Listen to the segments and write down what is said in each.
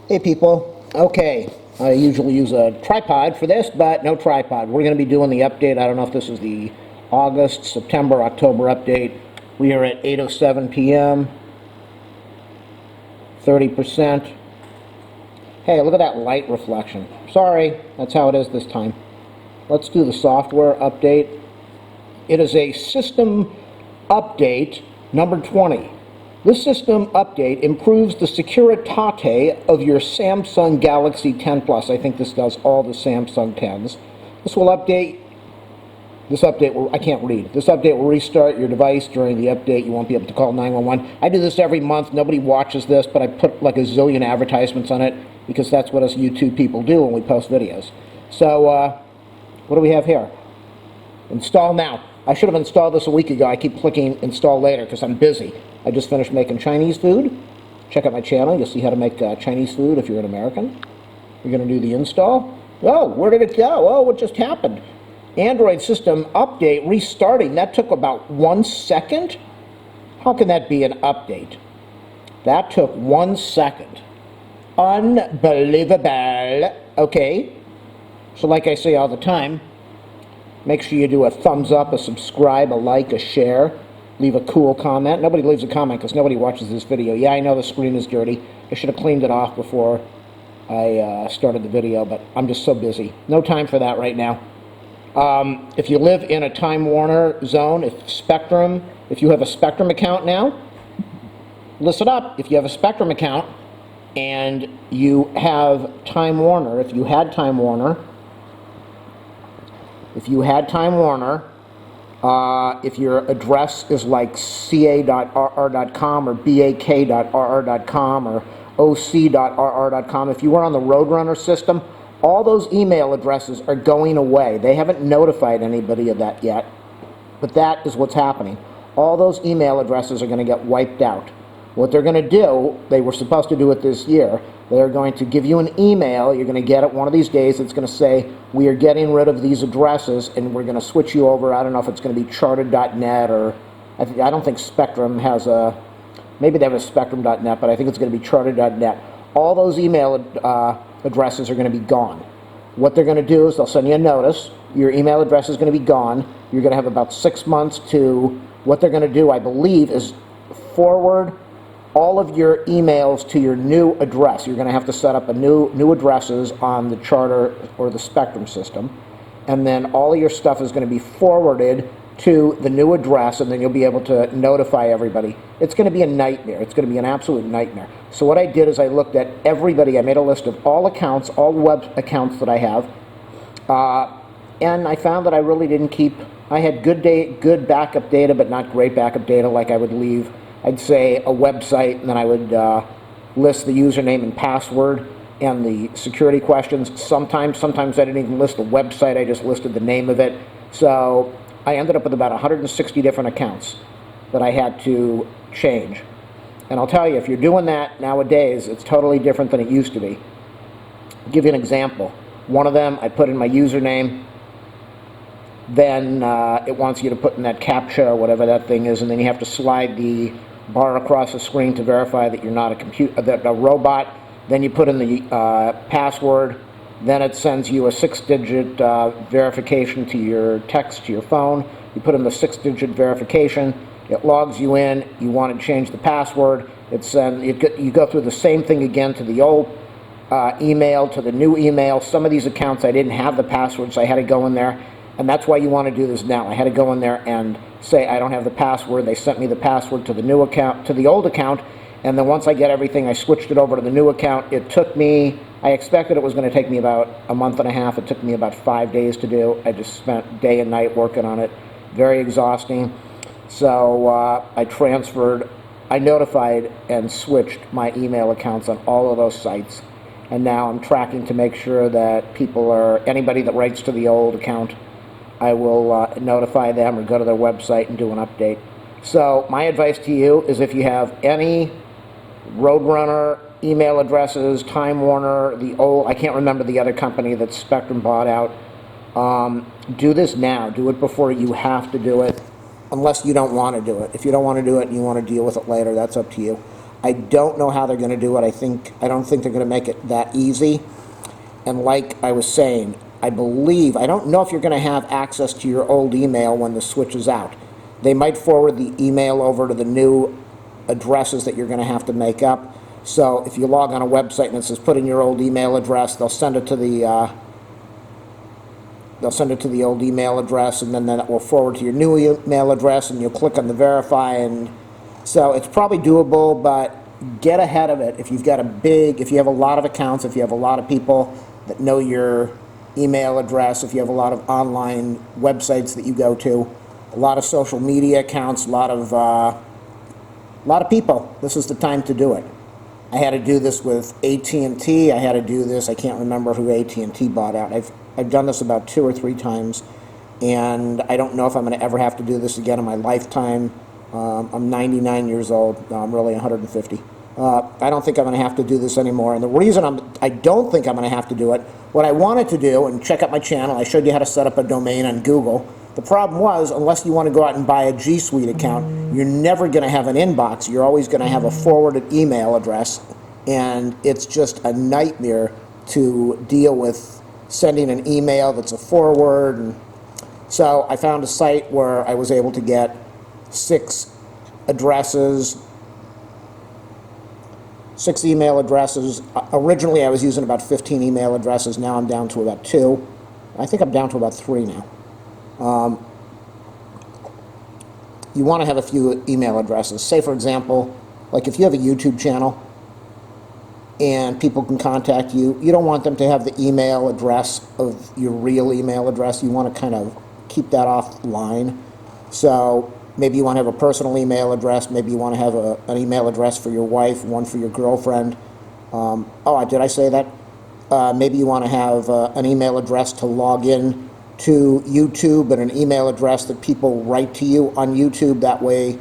Hey people, okay, I usually use a tripod for this, but no tripod. We're going to be doing the update. I don't know if this is the August, September, October update. We are at 8:07 p.m., 30%. Hey, look at that light reflection. Sorry, that's how it is this time. Let's do the software update. It is a system update number 20. This system update improves the securitate of your Samsung Galaxy 10 Plus. I think this does all the Samsung 10s. This update will restart your device during the update. You won't be able to call 911. I do this every month. Nobody watches this, but I put like a zillion advertisements on it because that's what us YouTube people do when we post videos. So, what do we have here? Install now. I should have installed this a week ago. I keep clicking install later because I'm busy. I just finished making Chinese food. Check out my channel. You'll see how to make Chinese food if you're an American. You're going to do the install. Oh, where did it go? Oh, what just happened? Android system update restarting. That took about 1 second. How can that be an update? That took 1 second. Unbelievable. Okay. So like I say all the time, make sure you do a thumbs up, a subscribe, a like, a share. Leave a cool comment. Nobody leaves a comment because nobody watches this video. Yeah, I know the screen is dirty. I should have cleaned it off before I started the video, but I'm just so busy. No time for that right now. If you live in a Time Warner zone, if you have a Spectrum account now, listen up. If you have a Spectrum account and you have Time Warner, if you had Time Warner, if your address is like ca.rr.com or bak.rr.com or oc.rr.com, if you were on the Roadrunner system, all those email addresses are going away. They haven't notified anybody of that yet, but that is what's happening. All those email addresses are going to get wiped out. What they're going to do, they were supposed to do it this year, they're going to give you an email, you're going to get it one of these days, it's going to say, we are getting rid of these addresses and we're going to switch you over. I don't know if it's going to be charted.net or, I don't think Spectrum has a, maybe they have a spectrum.net, but I think it's going to be charted.net. All those email addresses are going to be gone. What they're going to do is they'll send you a notice, your email address is going to be gone, you're going to have about 6 months to, what they're going to do, I believe, is forward all of your emails to your new address. You're going to have to set up a new addresses on the Charter or the Spectrum system, and then all of your stuff is going to be forwarded to the new address, and then you'll be able to notify everybody. It's going to be a nightmare. It's going to be an absolute nightmare. So what I did is I looked at everybody. I made a list of all accounts, all web accounts that I have, and I found that I really didn't keep. I had good backup data, but not great backup data. Like I would leave, I'd say a website, and then I would list the username and password and the security questions. Sometimes I didn't even list the website. I just listed the name of it. So I ended up with about 160 different accounts that I had to change. And I'll tell you, if you're doing that nowadays, it's totally different than it used to be. I'll give you an example. One of them, I put in my username. Then it wants you to put in that CAPTCHA or whatever that thing is, and then you have to slide the bar across the screen to verify that you're not a robot. Then you put in the password. Then it sends you a 6-digit verification to your text to your phone. You put in the 6-digit verification. It logs you in. You want to change the password. You go through the same thing again to the old email, to the new email. Some of these accounts I didn't have the password, so I had to go in there. And that's why you want to do this now. I had to go in there and say I don't have the password. They sent me the password to the new account, to the old account, and then once I get everything, I switched it over to the new account. It took me, I expected it was going to take me about a month and a half. It took me about 5 days to do. I just spent day and night working on it. Very exhausting. So I notified and switched my email accounts on all of those sites. And now I'm tracking to make sure that anybody that writes to the old account, I will notify them or go to their website and do an update. So my advice to you is if you have any Roadrunner email addresses, Time Warner, I can't remember the other company that Spectrum bought out, do this now. Do it before you have to do it, unless you don't want to do it. If you don't want to do it and you want to deal with it later, that's up to you. I don't know how they're going to do it. I don't think they're going to make it that easy. And like I was saying, I don't know if you're going to have access to your old email when the switch is out. They might forward the email over to the new addresses that you're going to have to make up. So if you log on a website and it says put in your old email address, they'll send it to the old email address, and then that will forward to your new email address, and you'll click on the verify. And so it's probably doable, but get ahead of it. If you have a lot of accounts, if you have a lot of people that know your email address, if you have a lot of online websites that you go to, a lot of social media accounts, a lot of people, this is the time to do it. I had to do this with AT&T. I had to do this. I can't remember who AT&T bought out. I've done this about 2 or 3 times, and I don't know if I'm going to ever have to do this again in my lifetime. I'm 99 years old. No, I'm really 150. I don't think I'm going to have to do this anymore. And the reason I don't think I'm going to have to do it, what I wanted to do, and check out my channel, I showed you how to set up a domain on Google. The problem was, unless you want to go out and buy a G Suite account, you're never going to have an inbox. You're always going to have a forwarded email address, and it's just a nightmare to deal with sending an email that's a forward. And so I found a site where I was able to get 6 addresses, 6 email addresses. Originally I was using about 15 email addresses. Now I'm down to about 2. I think I'm down to about 3 now. You want to have a few email addresses. Say, for example, like if you have a YouTube channel and people can contact you, you don't want them to have the email address of your real email address. You want to kind of keep that offline. So maybe you want to have a personal email address. Maybe you want to have an email address for your wife, one for your girlfriend. Did I say that? Maybe you want to have an email address to log in to YouTube, and an email address that people write to you on YouTube. That way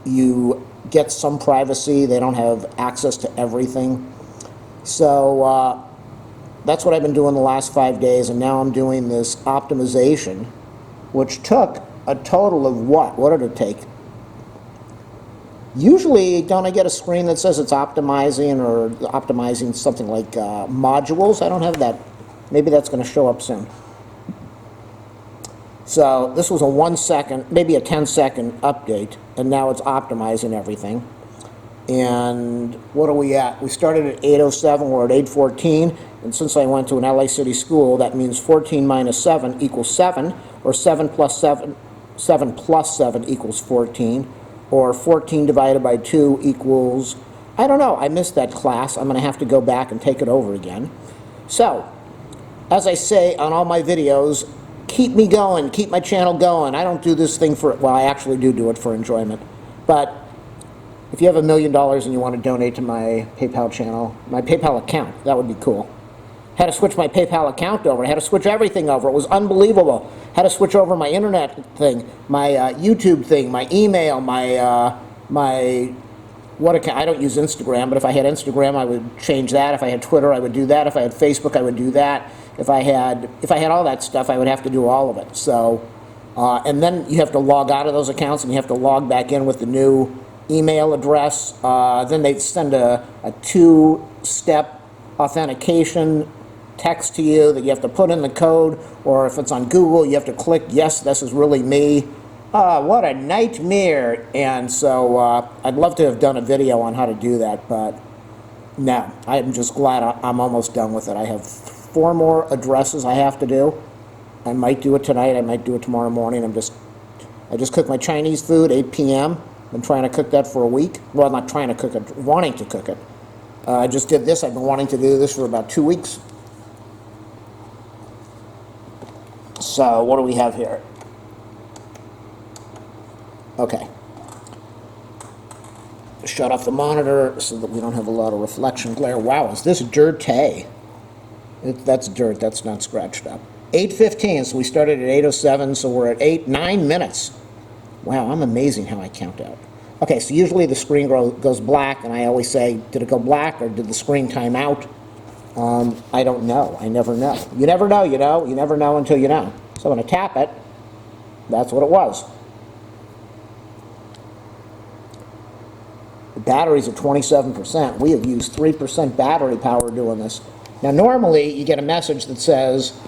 you get some privacy. They don't have access to everything. So that's what I've been doing the last 5 days, and now I'm doing this optimization, which took a total of what? What did it take? Usually, don't I get a screen that says it's optimizing, or optimizing something like modules? I don't have that. Maybe that's going to show up soon. So this was a 1 second, maybe a 10-second update, and now it's optimizing everything. And what are we at? We started at 8:07, we're at 8:14, and since I went to an LA City school, that means 14 minus 7 equals 7, or 7 plus 7 equals 14, or 14 divided by 2 equals, I don't know, I missed that class. I'm going to have to go back and take it over again. So, as I say on all my videos, keep me going, keep my channel going. I don't do this thing well, I actually do it for enjoyment. But if you have $1 million and you want to donate to my PayPal channel, my PayPal account, that would be cool. Had to switch my PayPal account over. I had to switch everything over. It was unbelievable. Had to switch over my internet thing, my YouTube thing, my email, what account? I don't use Instagram, but if I had Instagram, I would change that. If I had Twitter, I would do that. If I had Facebook, I would do that. If I had all that stuff, I would have to do all of it. So, and then you have to log out of those accounts, and you have to log back in with the new email address. Then they send a 2-step authentication text to you that you have to put in the code, or if it's on Google, you have to click, yes, this is really me. What a nightmare. And so I'd love to have done a video on how to do that, but no, I'm just glad I'm almost done with it. I have 4 more addresses I have to do. I might do it tonight, I might do it tomorrow morning. I just cooked my Chinese food, 8 p.m. Been trying to cook that for a week. Well, not trying to cook it, wanting to cook it. I just did this. I've been wanting to do this for about 2 weeks. So what do we have here? Okay. Shut off the monitor so that we don't have a lot of reflection glare. Wow, is this dirty? That's dirt, that's not scratched up. 8:15, so we started at 8:07, so we're at 9 minutes. Wow, I'm amazing how I count out. Okay, so usually the screen goes black, and I always say, did it go black, or did the screen time out? I don't know. I never know. You never know, you know. You never know until you know. So I'm going to tap it. That's what it was. battery's at 27%. We have used 3% battery power doing this. Now, normally, you get a message that says,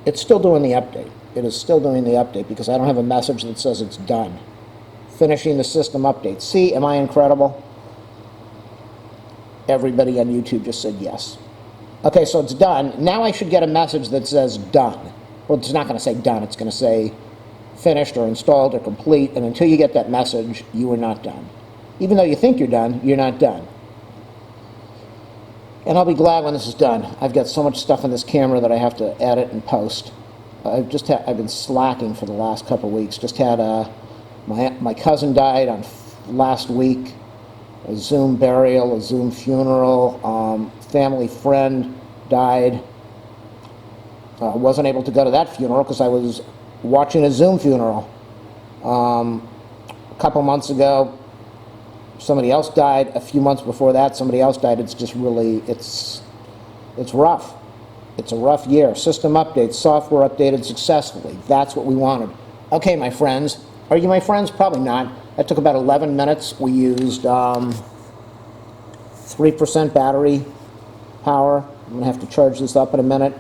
it's still doing the update. It is still doing the update because I don't have a message that says it's done. Finishing the system update. See, am I incredible? Everybody on YouTube just said yes. Okay, so it's done. Now I should get a message that says done. Well, it's not going to say done. It's going to say finished or installed or complete. And until you get that message, you are not done. Even though you think you're done, you're not done. And I'll be glad when this is done. I've got so much stuff in this camera that I have to edit and post. I've been slacking for the last couple of weeks. Just had my cousin died on last week. A Zoom burial, a Zoom funeral. Family friend died. Wasn't able to go to that funeral because I was watching a Zoom funeral. A couple months ago, somebody else died. A few months before that, somebody else died. It's just really, it's rough. It's a rough year. System updates, software updated successfully. That's what we wanted. Okay, my friends. Are you my friends? Probably not. That took about 11 minutes. We used 3% battery power. I'm going to have to charge this up in a minute.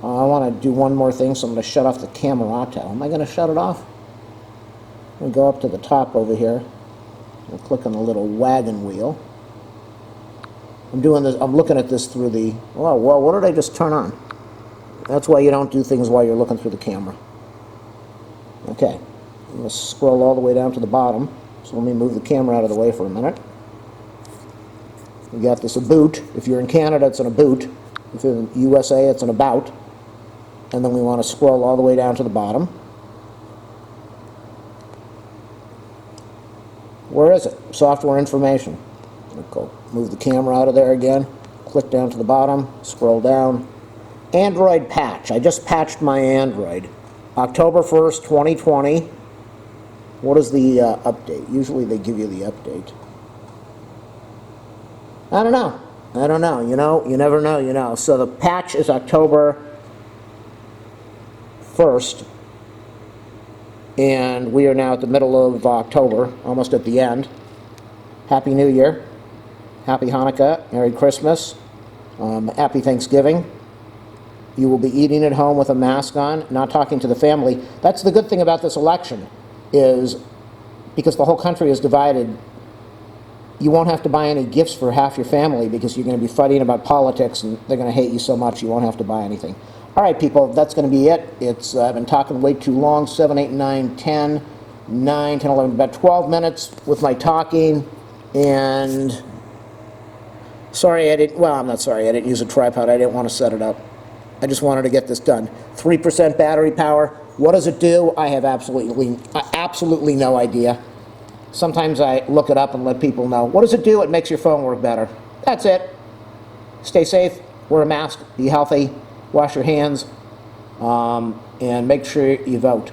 I want to do one more thing, so I'm going to shut off the Camerato. Am I going to shut it off? I'm going to go up to the top over here. I'll click on the little wagon wheel. I'm doing this. I'm looking at this through the. Oh, well, what did I just turn on? That's why you don't do things while you're looking through the camera. Okay, I'm going to scroll all the way down to the bottom. So let me move the camera out of the way for a minute. We got this about. If you're in Canada, it's an about. If you're in the USA, it's an about. And then we want to scroll all the way down to the bottom. Where is it? Software information. Go move the camera out of there again. Click down to the bottom. Scroll down. Android patch. I just patched my Android. October 1st, 2020. What is the update? Usually they give you the update. I don't know. You know, you never know, you know. So the patch is October 1st. And we are now at the middle of October, almost at the end. Happy New Year. Happy Hanukkah. Merry Christmas. Happy Thanksgiving. You will be eating at home with a mask on, not talking to the family. That's the good thing about this election, is because the whole country is divided, you won't have to buy any gifts for half your family because you're going to be fighting about politics and they're going to hate you so much you won't have to buy anything. All right, people, that's going to be it. I've been talking way too long, 7, 8, 9, 10, 9, 10, 11, about 12 minutes with my talking. And sorry I didn't, well, I'm not sorry, I didn't use a tripod. I didn't want to set it up. I just wanted to get this done. 3% battery power. What does it do? I have absolutely no idea. Sometimes I look it up and let people know. What does it do? It makes your phone work better. That's it. Stay safe. Wear a mask. Be healthy. Wash your hands. And make sure you vote.